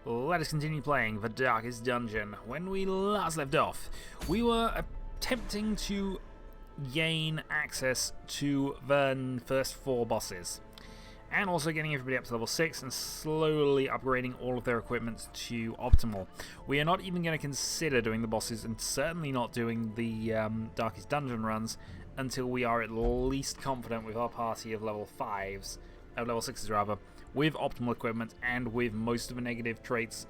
Let us continue playing The Darkest Dungeon. When we last left off, we were attempting to gain access to the first 4 bosses, and also getting everybody up to level 6 and slowly upgrading all of their equipment to optimal. We are not even going to consider doing the bosses, and certainly not doing the Darkest Dungeon runs, until we are at least confident with our party of level 5s, level 6s rather, with optimal equipment and with most of the negative traits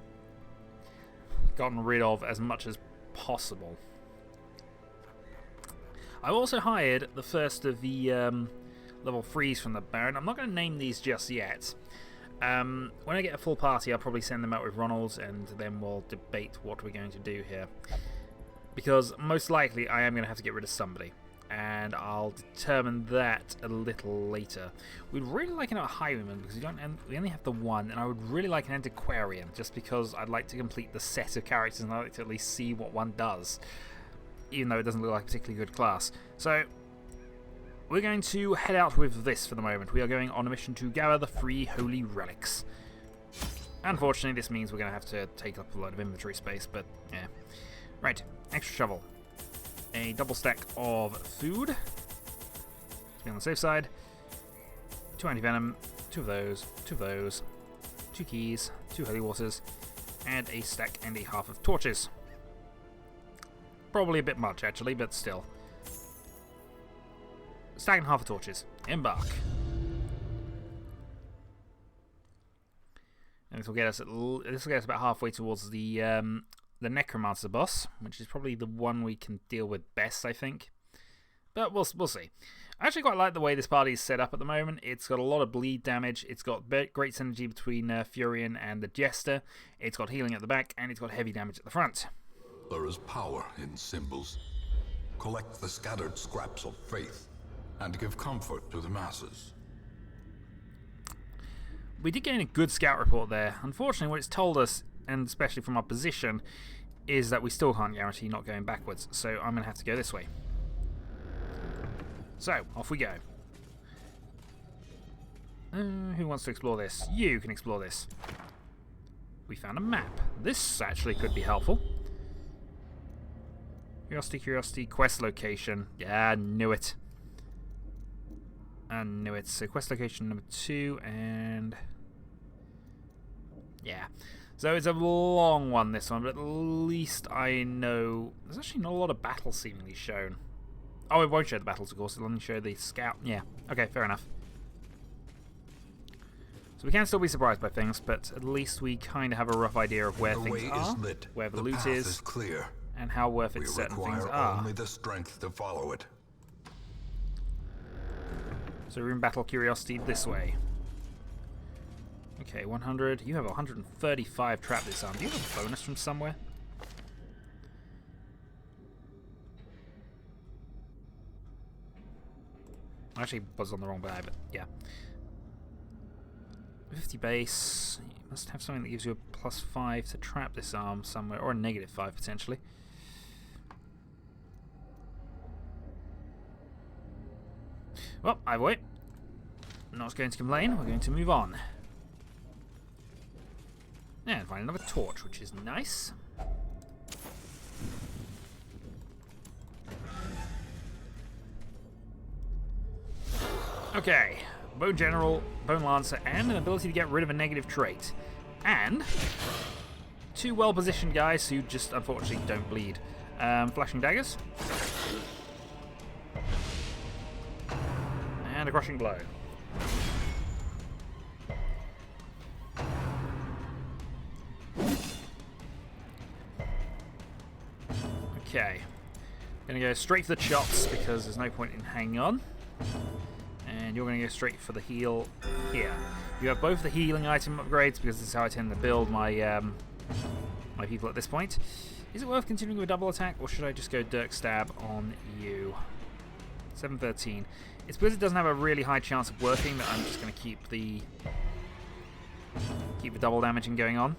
gotten rid of as much as possible. I've also hired the first of the level 3s from the Baron. I'm not going to name these just yet. When I get a full party, I'll probably send them out with Ronald, and then we'll debate what we're going to do here. Because most likely I am going to have to get rid of somebody, and I'll determine that a little later. We'd really like a highwayman, because we only have the one, and I would really like an antiquarian, just because I'd like to complete the set of characters, and I'd like to at least see what one does, even though it doesn't look like a particularly good class. So we're going to head out with this for the moment. We are going on a mission to gather the 3 holy relics. Unfortunately, this means we're going to have to take up a lot of inventory space, but yeah. Right, extra shovel. A double stack of food. Let's be on the safe side. 2 anti-venom, 2 of those, 2 of those, 2 keys, 2 holy waters, and a stack and a half of torches. Probably a bit much, actually, but still. Stack and half of torches. Embark. And this will get us about halfway towards the Necromancer boss, which is probably the one we can deal with best, I think. But we'll see. I actually quite like the way this party is set up at the moment. It's got a lot of bleed damage. It's got great synergy between Furion and the Jester. It's got healing at the back, and it's got heavy damage at the front. There is power in symbols. Collect the scattered scraps of faith and give comfort to the masses. We did gain a good scout report there. Unfortunately, what it's told us, and especially from our position, is that we still can't guarantee not going backwards, so I'm going to have to go this way. So, off we go. Who wants to explore this? You can explore this. We found a map. This actually could be helpful. Curiosity, quest location. Yeah, I knew it. I knew it. So quest location number 2, and yeah. So it's a long one, this one, but at least I know there's actually not a lot of battles seemingly shown. Oh, it won't show the battles, of course. It'll only show the scout. Yeah. Okay, fair enough. So we can still be surprised by things, but at least we kind of have a rough idea of where things are, where the loot is clear, and how worth it certain things are. Only the strength to follow it. So we're in battle curiosity this way. Okay, 100. You have 135 trap disarm. Do you have a bonus from somewhere? I actually was on the wrong die, but yeah. 50 base. You must have something that gives you a +5 to trap disarm somewhere, or a -5 potentially. Well, either way, I'm not going to complain. We're going to move on. And find another torch, which is nice. Okay, Bone General, Bone Lancer, and an ability to get rid of a negative trait. And 2 well-positioned guys who just unfortunately don't bleed. Flashing daggers. And a crushing blow. Okay. Gonna go straight for the chops because there's no point in hanging on. And you're gonna go straight for the heal here. You have both the healing item upgrades because this is how I tend to build my my people at this point. Is it worth continuing with a double attack, or should I just go Dirk Stab on you? 713. It's because it doesn't have a really high chance of working that I'm just going to keep the double damaging going on.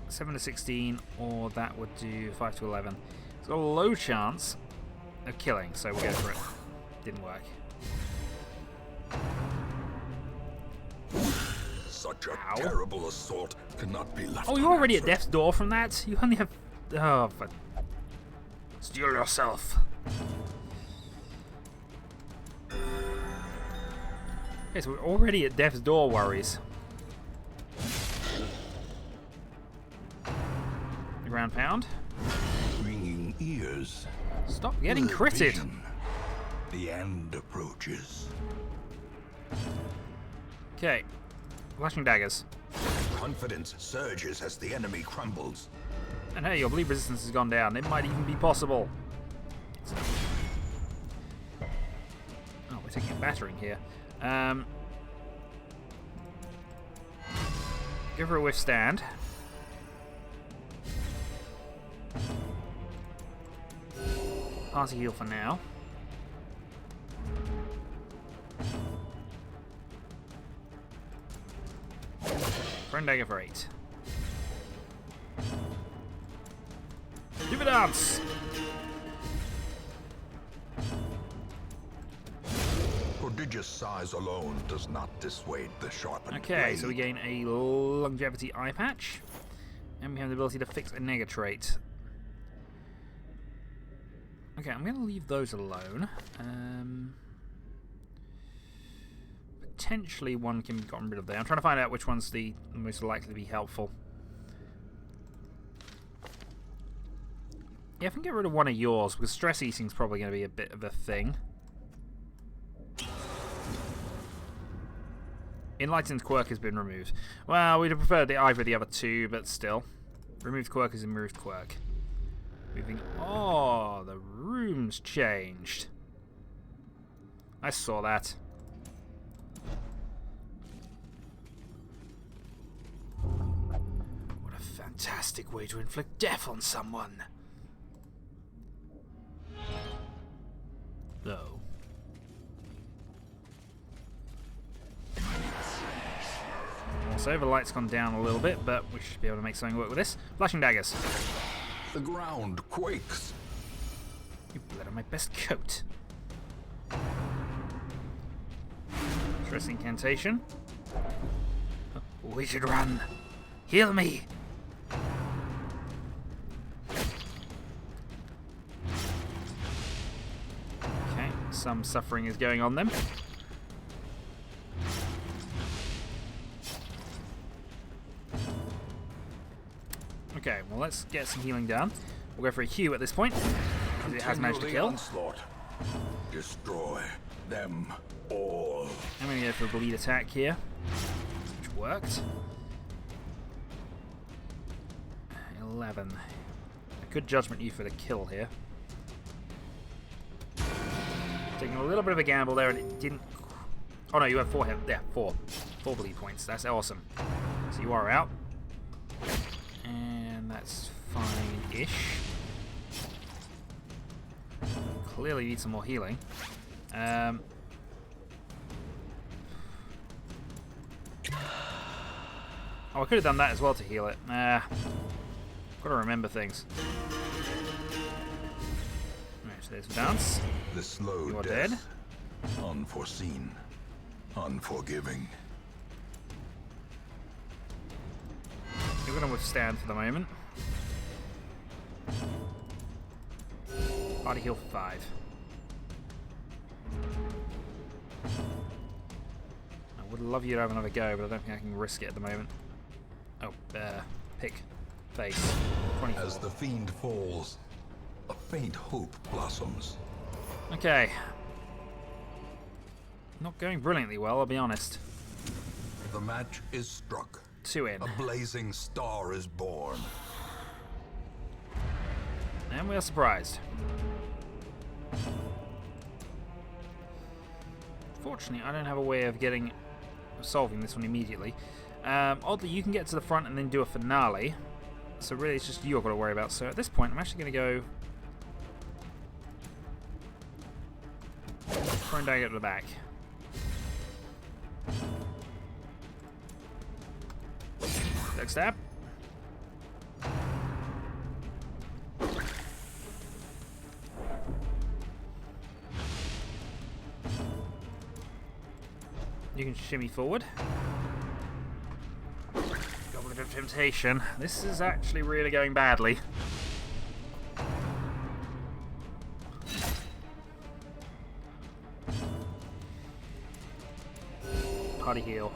7 to 16, or that would do 5 to 11. It's got a low chance of killing, so we'll go for it. Didn't work. Such a Ow. terrible assault cannot be left Oh, you're already at unanswered. death's door from that? You only have... Oh, but... Steel yourself. Okay, so we're already at death's door, worries. The ground pound. Ringing ears. Stop getting Blurred critted. vision. The end approaches. Okay. Flashing daggers. Confidence surges as the enemy crumbles. And hey, your bleed resistance has gone down. It might even be possible. Oh, we're taking a battering here. Give her a withstand. Party heal for now. Friend dagger for 8. Give it a dance! Prodigious size alone does not dissuade the sharpened Okay, blade. so we gain a longevity eye patch. And we have the ability to fix a nega trait. Okay, I'm going to leave those alone. Potentially one can be gotten rid of there. I'm trying to find out which one's the most likely to be helpful. Yeah, I can get rid of one of yours, because stress eating is probably going to be a bit of a thing. Enlightened quirk has been removed. Well, we'd have preferred either of the other two, but still. Removed quirk is removed quirk. Moving. Oh, the room's changed. I saw that. What a fantastic way to inflict death on someone. Oh. Also, the light's gone down a little bit, but we should be able to make something work with this. Flashing daggers. The ground quakes. You bled on my best coat. Stress incantation. Oh, we should run. Heal me. Okay, some suffering is going on then. Okay, well, let's get some healing down. We'll go for a Q at this point, because it has managed to Continue kill. the onslaught. Destroy them all. I'm going to go for a bleed attack here, which worked. 11. A good judgment you for the kill here. Taking a little bit of a gamble there, and it didn't... Oh no, you have 4 hit. Yeah, 4. 4 bleed points. That's awesome. So you are out. And that's fine-ish. Clearly need some more healing. Oh, I could have done that as well to heal it. Gotta remember things. Alright, so there's the dance. The slow You are death. dead. Unforeseen. Unforgiving. You're gonna withstand for the moment. Body heal 5. I would love you to have another go, but I don't think I can risk it at the moment. Oh, pick. Face. 24. As the fiend falls, a faint hope blossoms. Okay. Not going brilliantly well, I'll be honest. The match is struck. 2 in. A blazing star is born. And we are surprised. Fortunately, I don't have a way of solving this one immediately. Oddly, you can get to the front and then do a finale. So really, it's just you I've got to worry about. So at this point, I'm actually going to go... Prone dagger to the back. Deck stab. You can shimmy forward. Goblet of Temptation. This is actually really going badly. Party heal.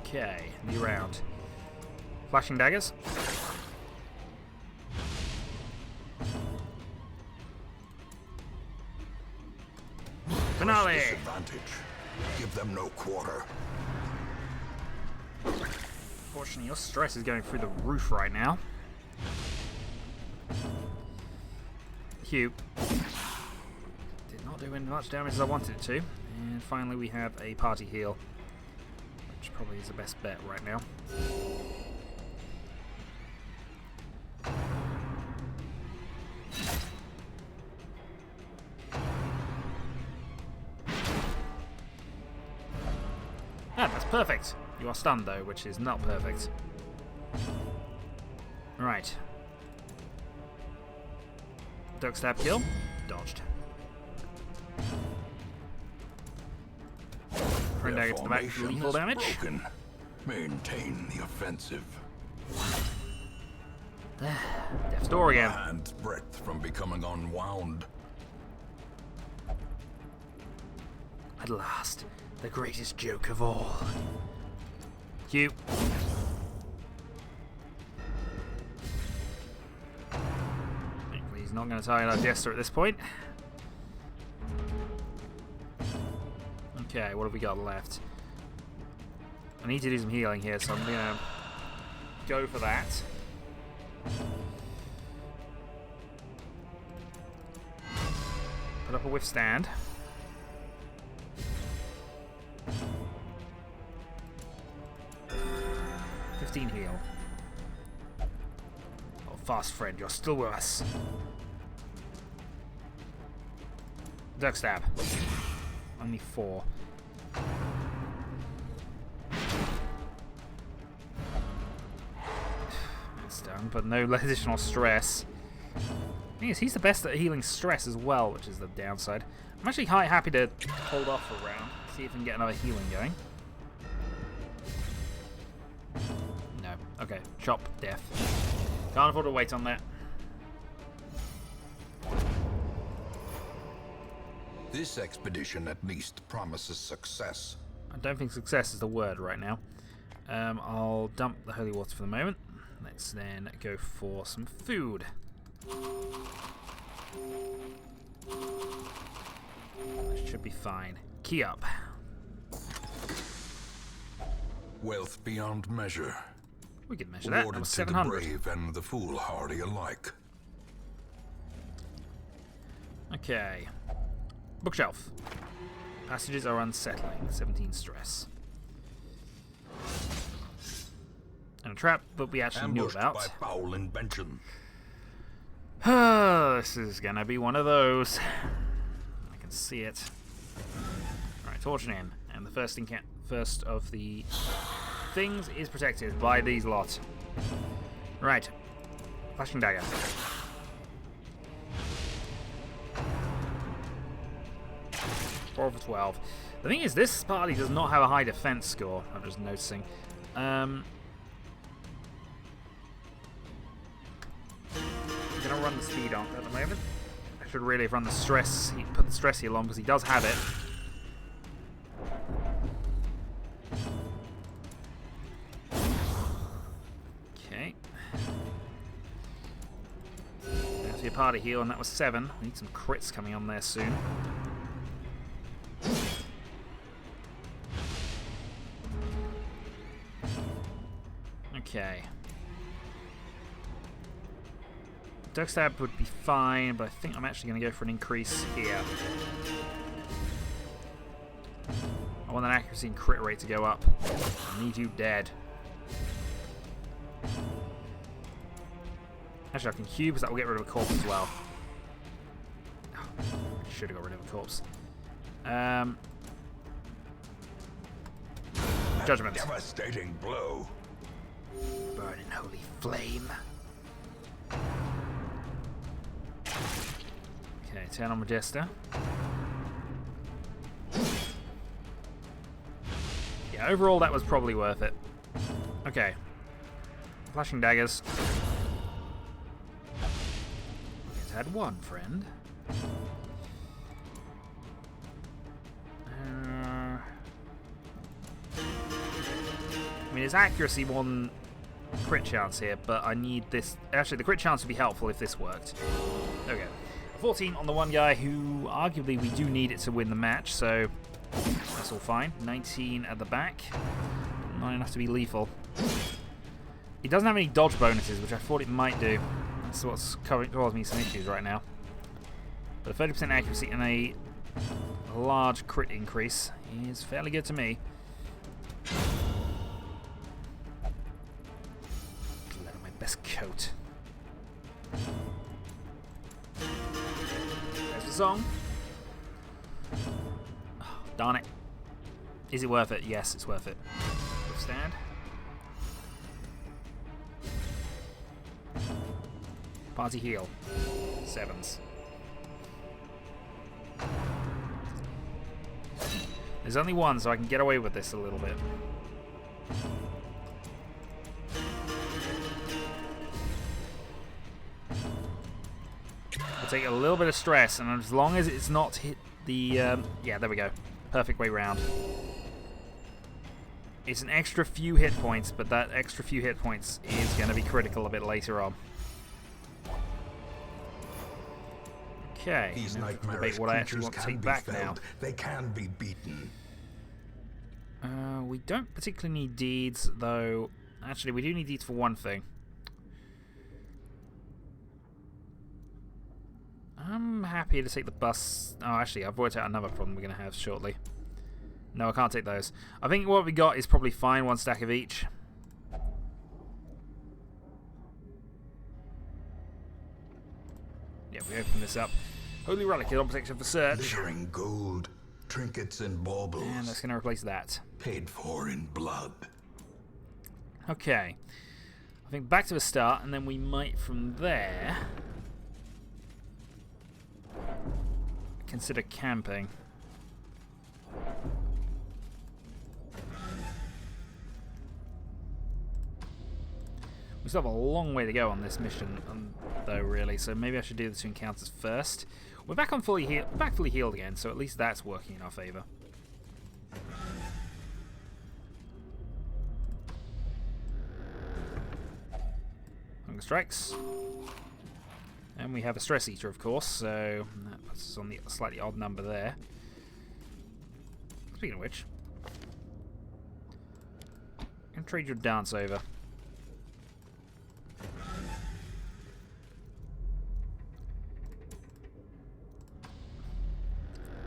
Okay, new round. Flashing daggers. Finale! Disadvantage. Give them no quarter. Fortunately, your stress is going through the roof right now. Hugh. Did not do as much damage as I wanted it to. And finally we have a party heal. Which probably is the best bet right now. Ah, that's perfect. You are stunned though, which is not perfect. Right. Duck stab kill. Dodged. Friend dagger to the back for lethal damage. Broken. Maintain the offensive. Death's door again. Hand's breadth from becoming unwound. At last, the greatest joke of all. Hugh. Thankfully, he's not going to target our Jester at this point. Okay, what have we got left? I need to do some healing here, so I'm going to go for that. Put up a withstand. Heal. Oh, fast friend, you're still with us. Duck stab. Only 4. It's done, but no additional stress. Thing is, he's the best at healing stress as well, which is the downside. I'm actually quite happy to hold off for a round, see if we can get another healing going. Okay, chop, death. Can't afford to wait on that. This expedition at least promises success. I don't think success is the word right now. I'll dump the holy water for the moment. Let's then go for some food. Should be fine. Key up. Wealth beyond measure. We can measure that. That was 700. To the brave and the foolhardy alike. Okay. Bookshelf. Passages are unsettling. 17 stress. And a trap that we actually knew about. By foul invention. This is gonna be one of those. I can see it. Alright, torching in. And the first of the things is protected by these lot. Right. Flashing dagger. Four for 12. The thing is, this party does not have a high defense score. I'm just noticing. I'm gonna run the speed on at the moment. I should really have run the stress. Put the stress heal on because he does have it. Okay. There's your party heal, and that was 7. We need some crits coming on there soon. Okay. Duck stab would be fine, but I think I'm actually going to go for an increase here. I want that accuracy and crit rate to go up. I need you dead. Actually, I can cube because that will get rid of a corpse as well. Should have got rid of a corpse. Judgment. Devastating blow. Burn in holy flame. Okay, turn on Majesta. Yeah, overall that was probably worth it. Okay. Flashing daggers. It's had one, friend. I mean, it's accuracy one crit chance here, but I need this. Actually, the crit chance would be helpful if this worked. Okay. 14 on the one guy who arguably we do need it to win the match, so that's all fine. 19 at the back. Not enough to be lethal. He doesn't have any dodge bonuses, which I thought it might do. That's what's causing me some issues right now. But a 30% accuracy and a large crit increase is fairly good to me. My best coat. There's the song. Oh, darn it. Is it worth it? Yes, it's worth it. Withstand. Party heal. 7s. There's only one, so I can get away with this a little bit. I'll take a little bit of stress, and as long as it's not hit the... yeah, there we go. Perfect way round. It's an extra few hit points, but that extra few hit points is going to be critical a bit later on. Okay, These now nightmarish debate what I actually want to take back now. They can be beaten. We don't particularly need deeds, though. Actually, we do need deeds for one thing. I'm happy to take the bus. Oh, actually, I've worked out another problem we're going to have shortly. No, I can't take those. I think what we got is probably fine, one stack of each. Yeah, we open this up. Holy relic is on protection for search. Glittering gold, trinkets and baubles. And that's going to replace that. Paid for in blood. Okay. I think back to the start, and then we might from there consider camping. We still have a long way to go on this mission, though, really. So maybe I should do the 2 encounters first. We're back on fully healed again, so at least that's working in our favor. Hunger strikes, and we have a stress eater, of course. So that puts us on the slightly odd number there. Speaking of which, I'm gonna trade your dance over.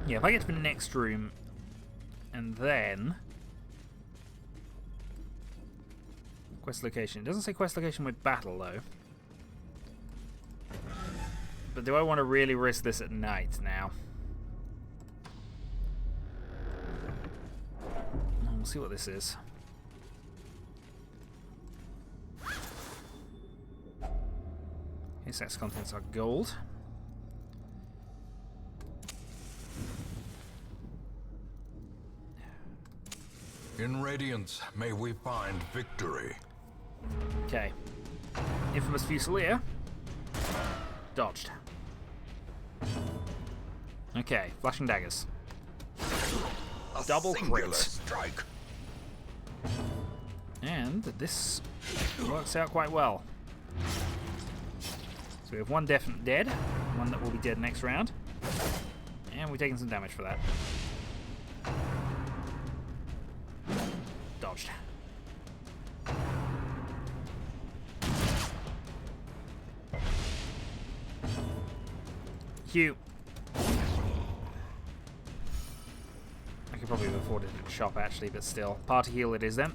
Yeah, if I get to the next room, and then quest location. It doesn't say quest location with battle, though. But do I want to really risk this at night now? We'll see what this is. His contents are gold. In Radiance, may we find victory. Okay. Infamous Fusilier. Dodged. Okay, flashing daggers. Double crit. Strike. And this works out quite well. So we have one definite dead, one that will be dead next round, and we're taking some damage for that. Dodged. Q. I could probably have afforded it at shop actually, but still. Party heal it is then.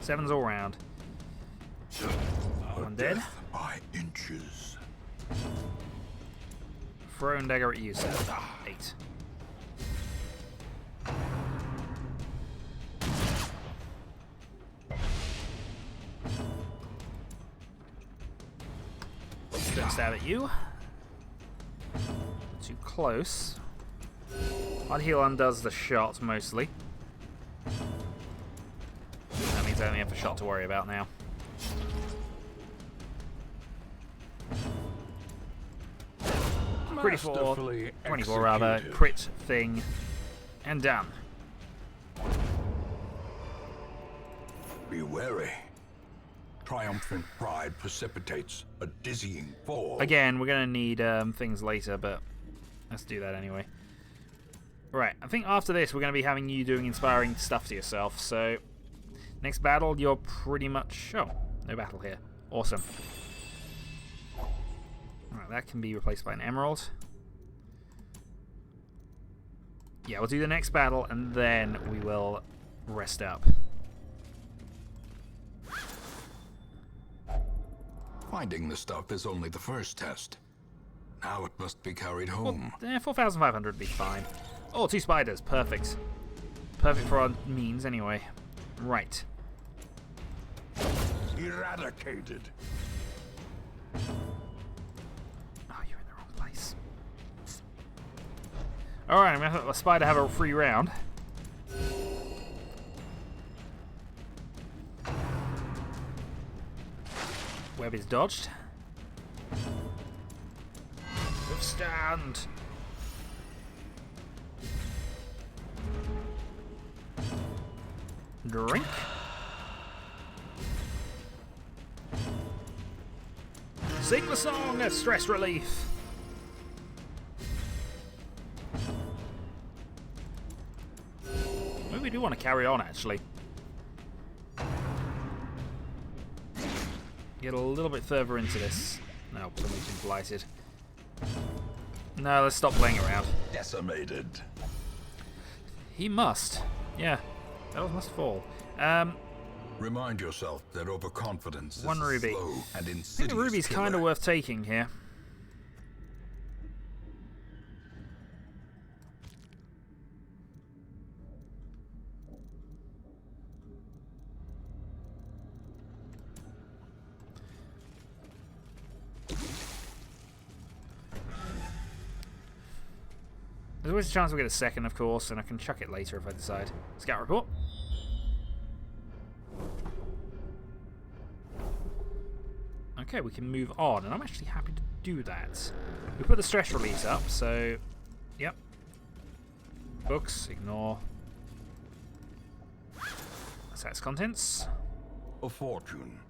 7s all round. One dead. By inches. Throw and dagger at you, sir. 8. Don't stab at you. Too close. Hard heal undoes the shot mostly. That means I only have a shot to worry about now. Pretty 24 rather, crit thing, and done. Be wary. Triumphant pride precipitates a dizzying fall. Again, we're going to need things later, but let's do that anyway. Right, I think after this we're going to be having you doing inspiring stuff to yourself, so next battle you're pretty much... Oh, no battle here. Awesome. Alright, that can be replaced by an emerald. Yeah, we'll do the next battle and then we will rest up. Finding the stuff is only the first test. Now it must be carried home. Well, 4,500 would be fine. Oh, 2 spiders. Perfect. Perfect for our means anyway. Right. Eradicated. Oh, you're in the wrong place. Alright, I'm going to let the spider have a free round. Web is dodged. Withstand. Drink. Sing the song of stress relief. Maybe we do want to carry on actually. Get a little bit further into this. No, somebody's been blighted. No, let's stop playing around. Decimated. He must. Yeah, that must fall. Remind yourself that overconfidence is 1 ruby. slow and I insidious think the ruby's kind of worth taking here. There's always a chance we'll get a second, of course, and I can chuck it later if I decide. Scout report. Okay, we can move on, and I'm actually happy to do that. We put the stress release up, so... Yep. Books, ignore. That's contents. A fortune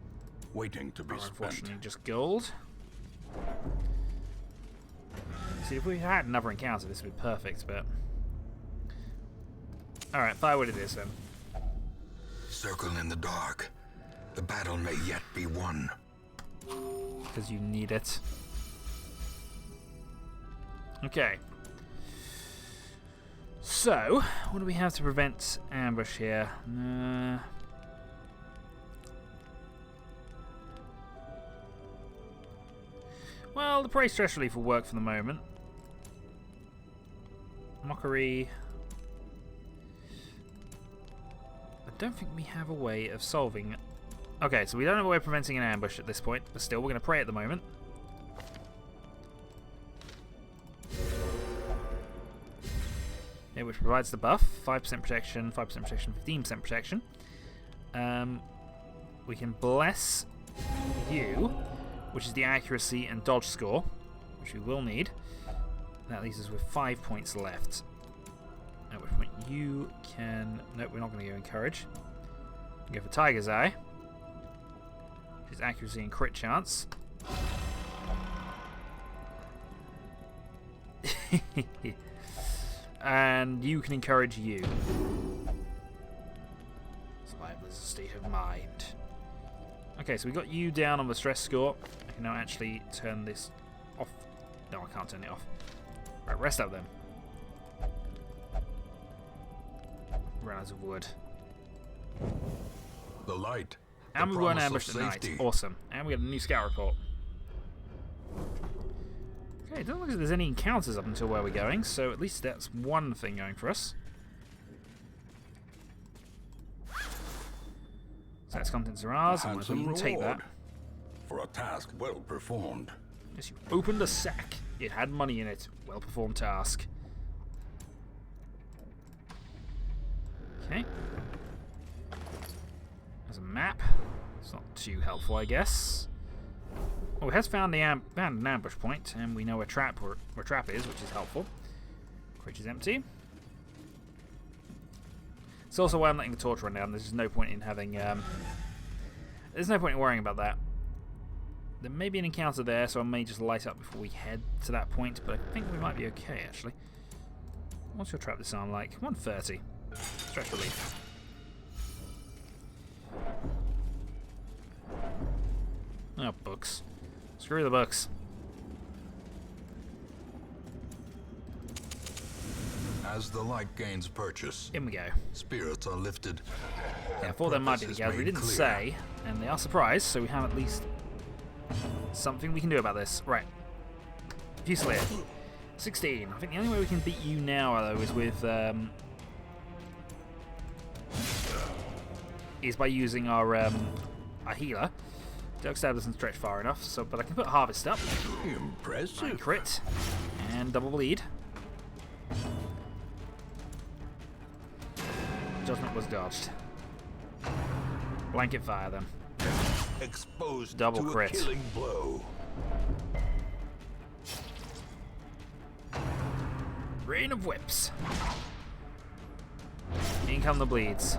waiting to be spent. Unfortunately, just gold. See, if we had another encounter, this would be perfect, but... Alright, firewood it is then. Circle in the dark. The battle may yet be won. Because you need it. Okay. So, what do we have to prevent ambush here? Well, the prey stress relief will work for the moment. Mockery. I don't think we have a way of solving it. Okay, so we don't have a way of preventing an ambush at this point, but still, we're going to pray at the moment. Yeah, which provides the buff. 5% protection, 5% protection, 15% protection. We can bless you, which is the accuracy and dodge score, which we will need. That leaves us with 5 points left. At which point you can... Nope, we're not going to go encourage. Go for Tiger's Eye, which is accuracy and crit chance. And you can encourage you. Survival is a state of mind. Okay, so we got you down on the stress score. I can now actually turn this off. No, I can't turn it off. Right, rest up then. Run out of wood. The light. And we weren't ambushed at night. Awesome. And we got a new scout report. Okay, it doesn't look like there's any encounters up until where we're going, so at least that's one thing going for us. So that's contents are ours, and we can take that. For a task well performed. Yes, you opened a sack. It had money in it. Well performed task. Okay. There's a map. It's not too helpful, I guess. Oh, it has found an ambush point, and we know where trap is, which is helpful. Creature's empty. It's also why I'm letting the torch run down. There's just no point in having. There's no point in worrying about that. There may be an encounter there, so I may just light up before we head to that point. But I think we might be okay, actually. What's your trap disarm like? 130. Stretch relief. Oh, books. Screw the books. As the light gains purchase, In we go. spirits are lifted. Yeah, I thought there might be the guys. We didn't say, and they are surprised, so we have at least something we can do about this. Right. Fusilier. 16. I think the only way we can beat you now, though, is with by using our healer. Dark Stab doesn't stretch far enough, so but I can put Harvest up. Impressive. Crit. And double bleed. Judgment was dodged. Blanket fire then. Exposed Double to crit. a killing blow. Rain of whips. In come the bleeds.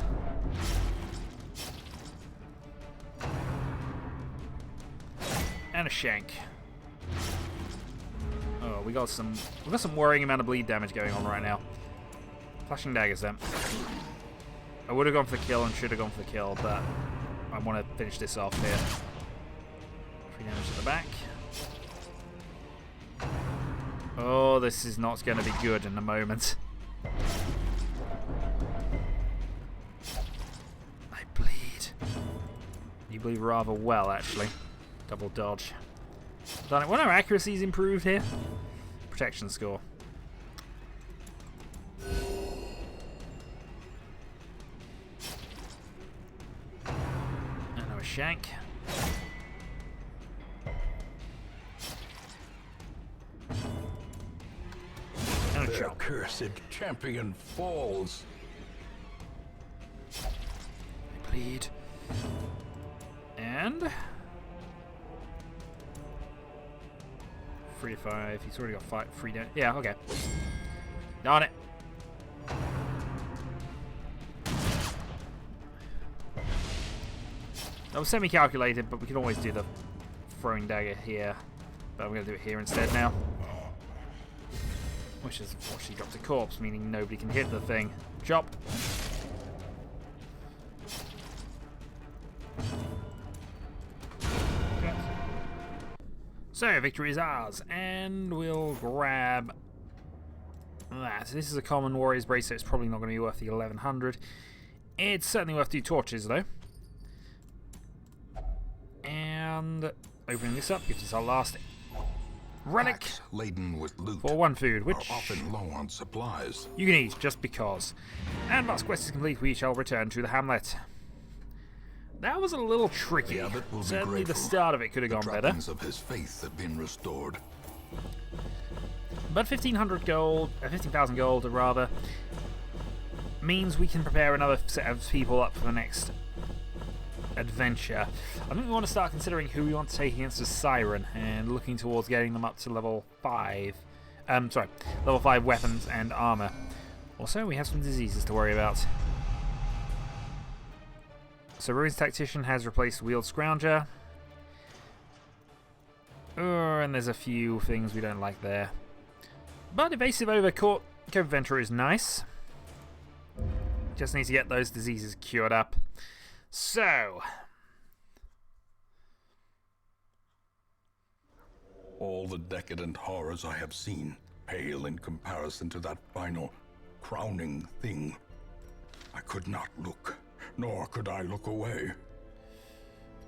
And a shank. Oh, we got some worrying amount of bleed damage going on right now. Flashing daggers then. I would have gone for the kill and should have gone for the kill, but I want to finish this off here. 3 damage at the back. Oh, this is not going to be good in a moment. I bleed. You bleed rather well, actually. Double dodge. Done it. Well, our accuracy's improved here. Protection score. And a shank. And a chop. Cursed champion falls. I bleed. And 3 to 5. He's already got 3 down. Yeah, okay. Darn it. That was semi-calculated, but we can always do the throwing dagger here. But I'm going to do it here instead now. Which has unfortunately dropped a corpse, meaning nobody can hit the thing. Chop. So, victory is ours, and we'll grab that. This is a common warrior's brace, so it's probably not going to be worth the 1100. It's certainly worth 2 torches, though. And opening this up gives us our last relic. Packs laden with loot For 1 food, which are often low on supplies. you can eat just because. And once quest is complete, we shall return to the hamlet. That was a little tricky. The abbot will be Certainly the grateful. start of it could have The gone better. trappings of his faith have been restored. But 1,500 gold, 15,000 gold rather, means we can prepare another set of people up for the next adventure. I think we want to start considering who we want to take against the Siren and looking towards getting them up to level 5. Level 5 weapons and armor. Also, we have some diseases to worry about. So, Ruins Tactician has replaced Wheeled Scrounger. And there's a few things we don't like there. But Evasive over Cove Venturer is nice. Just need to get those diseases cured up. So, All the decadent horrors I have seen pale in comparison to that final, crowning thing. I could not look, nor could I look away.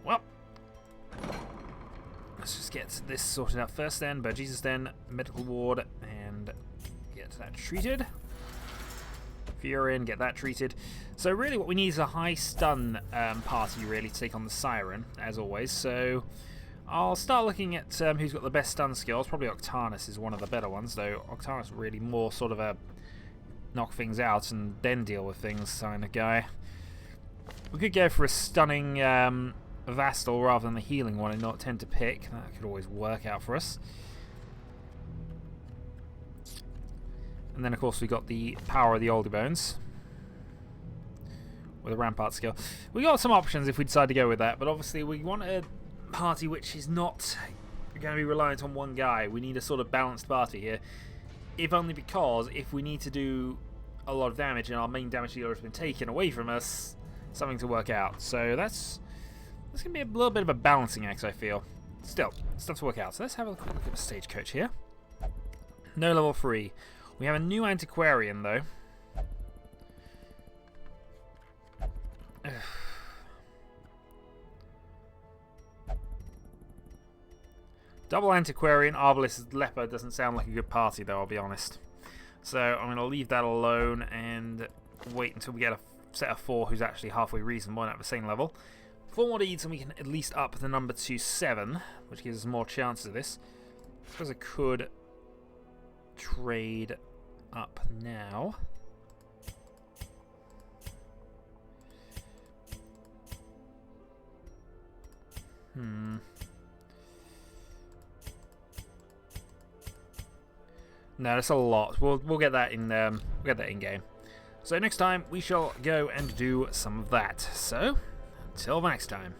well, let's just get this sorted out first then. Burgesses then, medical ward, and get that treated. Furin, get that treated. So really what we need is a high stun party really to take on the Siren, as always. So I'll start looking at who's got the best stun skills. Probably Octanus is one of the better ones, though Octanus really more sort of a knock things out and then deal with things kind of guy. We could go for a stunning Vastal rather than the healing one and not tend to pick. That could always work out for us. And then, of course, we got the power of the Older Bones with a Rampart skill. We got some options if we decide to go with that, but obviously we want a party which is not going to be reliant on one guy. We need a sort of balanced party here, if only because if we need to do a lot of damage and our main damage dealer has been taken away from us, something to work out. So that's going to be a little bit of a balancing act, I feel. Still, stuff to work out. So let's have a quick look at the stagecoach here. No level 3. We have a new antiquarian, though. Double antiquarian, Arbalist, Leper doesn't sound like a good party, though, I'll be honest. So I'm going to leave that alone and wait until we get a set of 4 who's actually halfway reasonable and at the same level. 4 more deeds and we can at least up the number to 7, which gives us more chances of this. I suppose I could trade up now. No, that's a lot. We'll get that in game. So next time we shall go and do some of that. So until next time.